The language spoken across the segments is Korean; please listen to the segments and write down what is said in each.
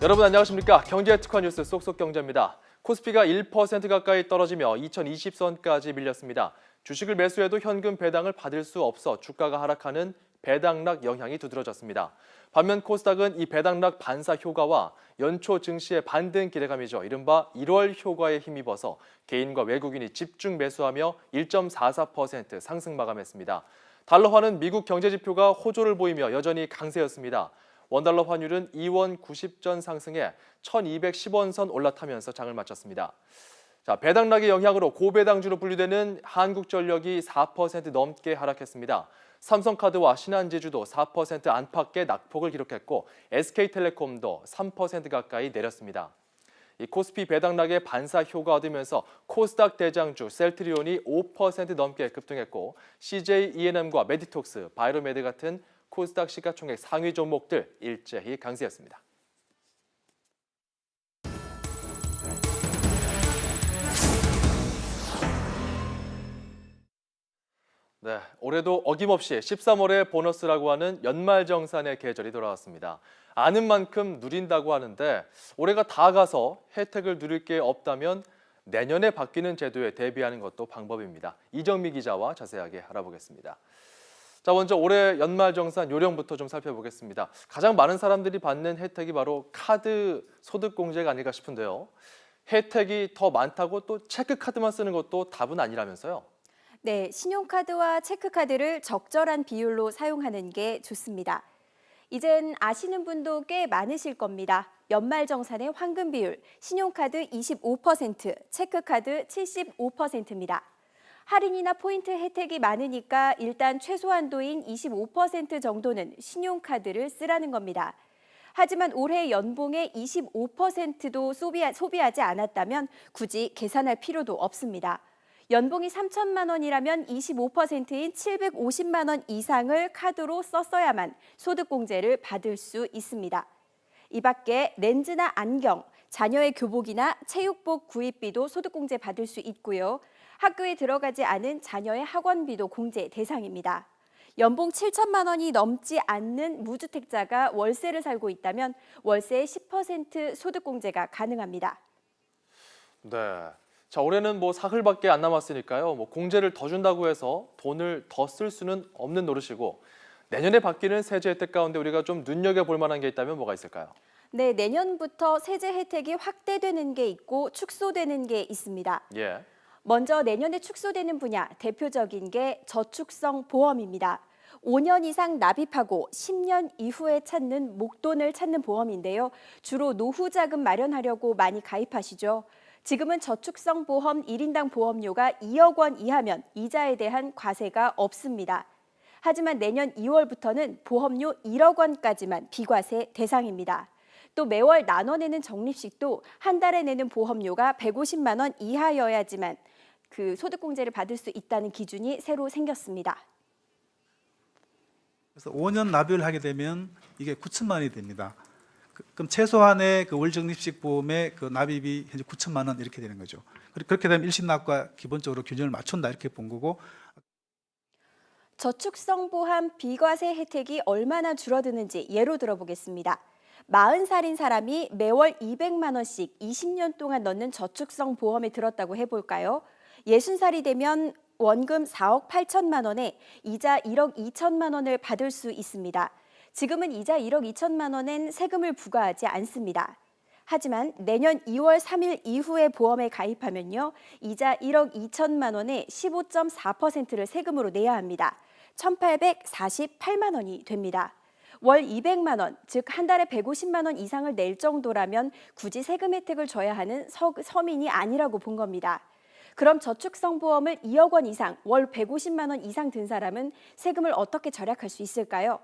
여러분 안녕하십니까? 경제 특화 뉴스 쏙쏙 경제입니다. 코스피가 1% 가까이 떨어지며 2020선까지 밀렸습니다. 주식을 매수해도 현금 배당을 받을 수 없어 주가가 하락하는 배당락 영향이 두드러졌습니다. 반면 코스닥은 이 배당락 반사 효과와 연초 증시의 반등 기대감이죠. 이른바 1월 효과에 힘입어서 개인과 외국인이 집중 매수하며 1.44% 상승 마감했습니다. 달러화는 미국 경제지표가 호조를 보이며 여전히 강세였습니다. 원달러 환율은 2원 90전 상승해 1210원 선 올라타면서 장을 마쳤습니다. 자, 배당락의 영향으로 고배당주로 분류되는 한국전력이 4% 넘게 하락했습니다. 삼성카드와 신한제주도 4% 안팎의 낙폭을 기록했고 SK텔레콤도 3% 가까이 내렸습니다. 이 코스피 배당락의 반사 효과가 얻으면서 코스닥 대장주 셀트리온이 5% 넘게 급등했고 CJ E&M과 메디톡스, 바이로메드 같은 코스닥 시가총액 상위 종목들 일제히 강세였습니다. 네, 올해도 어김없이 13월의 보너스라고 하는 연말정산의 계절이 돌아왔습니다. 아는 만큼 누린다고 하는데 올해가 다 가서 혜택을 누릴 게 없다면 내년에 바뀌는 제도에 대비하는 것도 방법입니다. 이정미 기자와 자세하게 알아보겠습니다. 자, 먼저 올해 연말정산 요령부터 좀 살펴보겠습니다. 가장 많은 사람들이 받는 혜택이 바로 카드 소득공제가 아닐까 싶은데요. 혜택이 더 많다고 또 체크카드만 쓰는 것도 답은 아니라면서요? 네, 신용카드와 체크카드를 적절한 비율로 사용하는 게 좋습니다. 이젠 아시는 분도 꽤 많으실 겁니다. 연말정산의 황금 비율, 신용카드 25%, 체크카드 75%입니다. 할인이나 포인트 혜택이 많으니까 일단 최소 한도인 25% 정도는 신용카드를 쓰라는 겁니다. 하지만 올해 연봉의 25%도 소비하지 않았다면 굳이 계산할 필요도 없습니다. 연봉이 3천만 원이라면 25%인 750만 원 이상을 카드로 썼어야만 소득공제를 받을 수 있습니다. 이 밖에 렌즈나 안경, 자녀의 교복이나 체육복 구입비도 소득공제 받을 수 있고요. 학교에 들어가지 않은 자녀의 학원비도 공제 대상입니다. 연봉 7천만 원이 넘지 않는 무주택자가 월세를 살고 있다면 월세의 10% 소득공제가 가능합니다. 네. 자, 올해는 사흘밖에 안 남았으니까요. 공제를 더 준다고 해서 돈을 더 쓸 수는 없는 노릇이고 내년에 바뀌는 세제 혜택 가운데 우리가 좀 눈여겨볼 만한 게 있다면 뭐가 있을까요? 네, 내년부터 세제 혜택이 확대되는 게 있고 축소되는 게 있습니다. 예. 먼저 내년에 축소되는 분야, 대표적인 게 저축성 보험입니다. 5년 이상 납입하고 10년 이후에 찾는 목돈을 찾는 보험인데요. 주로 노후 자금 마련하려고 많이 가입하시죠. 지금은 저축성 보험 1인당 보험료가 2억 원 이하면 이자에 대한 과세가 없습니다. 하지만 내년 2월부터는 보험료 1억 원까지만 비과세 대상입니다. 또 매월 나눠내는 적립식도 한 달에 내는 보험료가 150만 원 이하여야지만 그 소득공제를 받을 수 있다는 기준이 새로 생겼습니다. 그래서 5년 납입을 하게 되면 이게 9천만 원이 됩니다. 그럼 최소한의 월 적립식 보험의 납입이 현재 9천만 원 이렇게 되는 거죠. 그렇게 되면 일시납과 기본적으로 균형을 맞춘다 이렇게 본 거고. 저축성 보험 비과세 혜택이 얼마나 줄어드는지 예로 들어보겠습니다. 40살인 사람이 매월 200만 원씩 20년 동안 넣는 저축성 보험에 들었다고 해볼까요? 60살이 되면 원금 4억 8천만 원에 이자 1억 2천만 원을 받을 수 있습니다. 지금은 이자 1억 2천만 원엔 세금을 부과하지 않습니다. 하지만 내년 2월 3일 이후에 보험에 가입하면요. 이자 1억 2천만 원에 15.4%를 세금으로 내야 합니다. 1,848만 원이 됩니다. 월 200만 원, 즉 한 달에 150만 원 이상을 낼 정도라면 굳이 세금 혜택을 줘야 하는 서민이 아니라고 본 겁니다. 그럼 저축성 보험을 2억 원 이상, 월 150만 원 이상 든 사람은 세금을 어떻게 절약할 수 있을까요?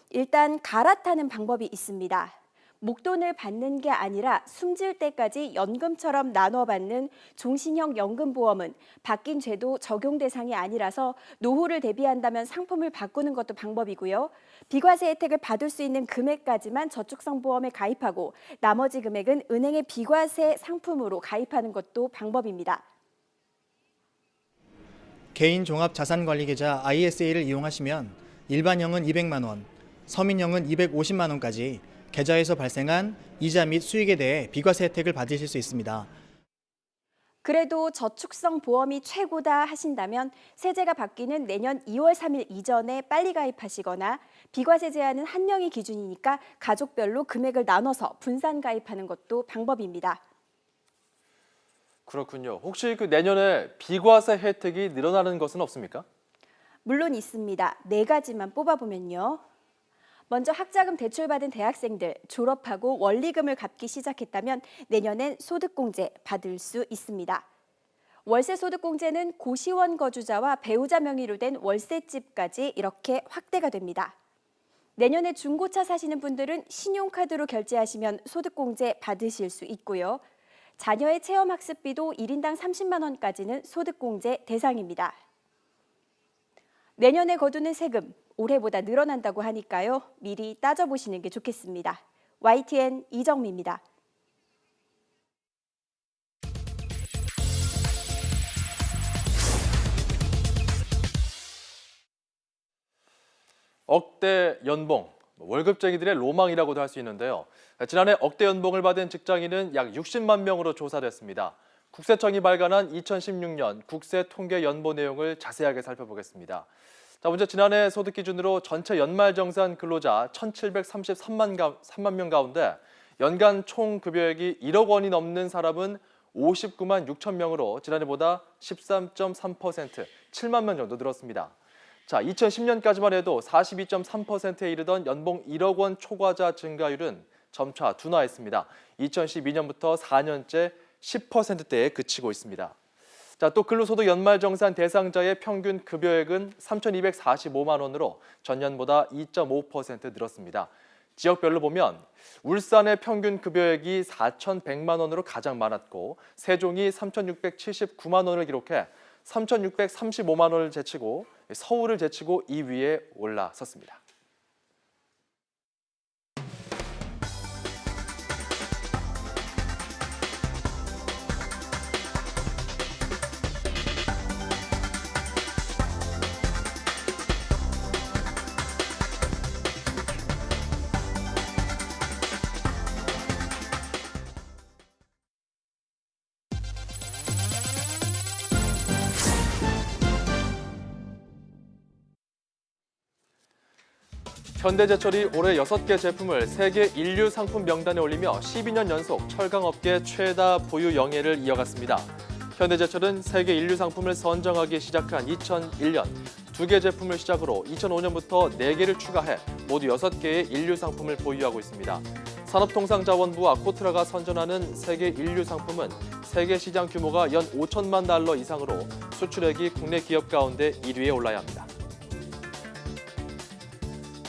일단 갈아타는 방법이 있습니다. 목돈을 받는 게 아니라 숨질 때까지 연금처럼 나눠받는 종신형 연금보험은 바뀐 제도 적용 대상이 아니라서 노후를 대비한다면 상품을 바꾸는 것도 방법이고요. 비과세 혜택을 받을 수 있는 금액까지만 저축성 보험에 가입하고 나머지 금액은 은행의 비과세 상품으로 가입하는 것도 방법입니다. 개인 종합 자산관리 계좌 ISA를 이용하시면 일반형은 200만 원, 서민형은 250만 원까지 계좌에서 발생한 이자 및 수익에 대해 비과세 혜택을 받으실 수 있습니다. 그래도 저축성 보험이 최고다 하신다면 세제가 바뀌는 내년 2월 3일 이전에 빨리 가입하시거나 비과세 제한은 한 명이 기준이니까 가족별로 금액을 나눠서 분산 가입하는 것도 방법입니다. 그렇군요. 혹시 그 내년에 비과세 혜택이 늘어나는 것은 없습니까? 물론 있습니다. 4가지만 뽑아보면요. 먼저 학자금 대출받은 대학생들 졸업하고 원리금을 갚기 시작했다면 내년엔 소득공제 받을 수 있습니다. 월세 소득공제는 고시원 거주자와 배우자 명의로 된 월세집까지 이렇게 확대가 됩니다. 내년에 중고차 사시는 분들은 신용카드로 결제하시면 소득공제 받으실 수 있고요. 자녀의 체험학습비도 1인당 30만 원까지는 소득공제 대상입니다. 내년에 거두는 세금 올해보다 늘어난다고 하니까요. 미리 따져보시는 게 좋겠습니다. YTN 이정미입니다. 억대 연봉, 월급쟁이들의 로망이라고도 할 수 있는데요. 지난해 억대 연봉을 받은 직장인은 약 60만 명으로 조사됐습니다. 국세청이 발간한 2016년 국세 통계 연보 내용을 자세하게 살펴보겠습니다. 자, 먼저 지난해 소득 기준으로 전체 연말정산 근로자 1,733만 명 가운데 연간 총 급여액이 1억 원이 넘는 사람은 59만 6천 명으로 지난해보다 13.3%, 7만 명 정도 늘었습니다. 자, 2010년까지만 해도 42.3%에 이르던 연봉 1억 원 초과자 증가율은 점차 둔화했습니다. 2012년부터 4년째 10%대에 그치고 있습니다. 자, 또 근로소득 연말정산 대상자의 평균 급여액은 3,245만 원으로 전년보다 2.5% 늘었습니다. 지역별로 보면 울산의 평균 급여액이 4,100만 원으로 가장 많았고 세종이 3,679만 원을 기록해 3,635만 원을 제치고 서울을 제치고 2위에 올라섰습니다. 현대제철이 올해 6개 제품을 세계 인류 상품 명단에 올리며 12년 연속 철강업계 최다 보유 영예를 이어갔습니다. 현대제철은 세계 인류 상품을 선정하기 시작한 2001년 2개 제품을 시작으로 2005년부터 4개를 추가해 모두 6개의 인류 상품을 보유하고 있습니다. 산업통상자원부와 코트라가 선전하는 세계 인류 상품은 세계 시장 규모가 연 5천만 달러 이상으로 수출액이 국내 기업 가운데 1위에 올라야 합니다.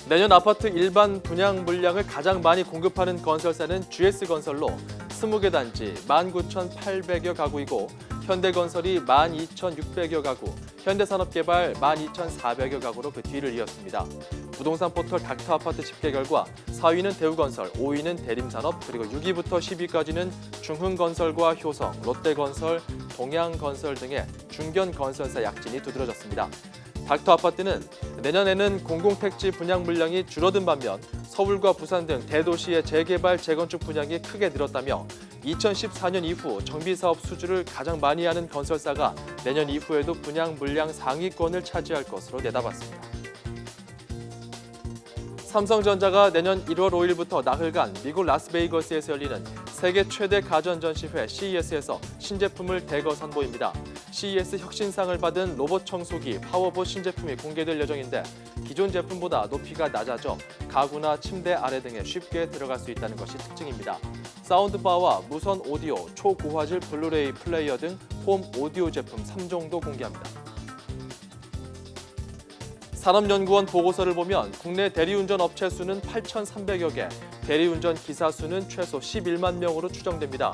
내년 아파트 일반 분양 물량을 가장 많이 공급하는 건설사는 GS건설로 20개 단지 19,800여 가구이고 현대건설이 12,600여 가구, 현대산업개발 12,400여 가구로 그 뒤를 이었습니다. 부동산 포털 닥터아파트 집계 결과 4위는 대우건설, 5위는 대림산업, 그리고 6위부터 10위까지는 중흥건설과 효성, 롯데건설, 동양건설 등의 중견건설사 약진이 두드러졌습니다. 닥터아파트는 내년에는 공공택지 분양 물량이 줄어든 반면 서울과 부산 등 대도시의 재개발, 재건축 분양이 크게 늘었다며 2014년 이후 정비사업 수주를 가장 많이 하는 건설사가 내년 이후에도 분양 물량 상위권을 차지할 것으로 내다봤습니다. 삼성전자가 내년 1월 5일부터 나흘간 미국 라스베이거스에서 열리는 세계 최대 가전전시회 CES에서 신제품을 대거 선보입니다. CES 혁신상을 받은 로봇 청소기 파워봇 신제품이 공개될 예정인데 기존 제품보다 높이가 낮아져 가구나 침대 아래 등에 쉽게 들어갈 수 있다는 것이 특징입니다. 사운드바와 무선 오디오, 초고화질 블루레이 플레이어 등 홈 오디오 제품 3종도 공개합니다. 산업연구원 보고서를 보면 국내 대리운전 업체 수는 8,300여 개, 대리운전 기사 수는 최소 11만 명으로 추정됩니다.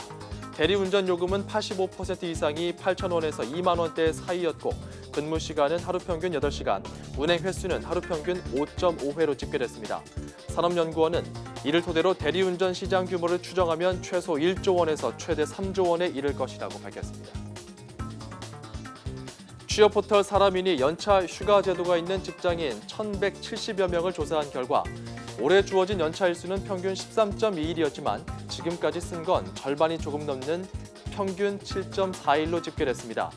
대리운전 요금은 85% 이상이 8,000원에서 2만 원대 사이였고 근무 시간은 하루 평균 8시간, 운행 횟수는 하루 평균 5.5회로 집계됐습니다. 산업연구원은 이를 토대로 대리운전 시장 규모를 추정하면 최소 1조 원에서 최대 3조 원에 이를 것이라고 밝혔습니다. 취업 포털 사람인이 연차 휴가 제도가 있는 직장인 1,170여 명을 조사한 결과 올해 주어진 연차 일수는 평균 13.2일이었지만 지금까지 쓴 건 절반이 조금 넘는 평균 7.4일로 집계됐습니다.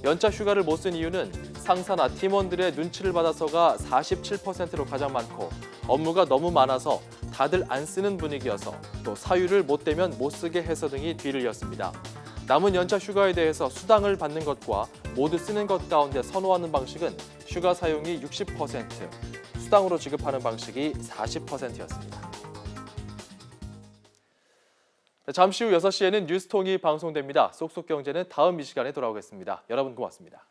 연차 휴가를 못 쓴 이유는 상사나 팀원들의 눈치를 받아서가 47%로 가장 많고 업무가 너무 많아서 다들 안 쓰는 분위기여서 또 사유를 못 대면 못 쓰게 해서 등이 뒤를 이었습니다. 남은 연차 휴가에 대해서 수당을 받는 것과 모두 쓰는 것 가운데 선호하는 방식은 휴가 사용이 60%, 수당으로 지급하는 방식이 40%였습니다. 잠시 후 6시에는 뉴스통이 방송됩니다. 쏙쏙 경제는 다음 이 시간에 돌아오겠습니다. 여러분 고맙습니다.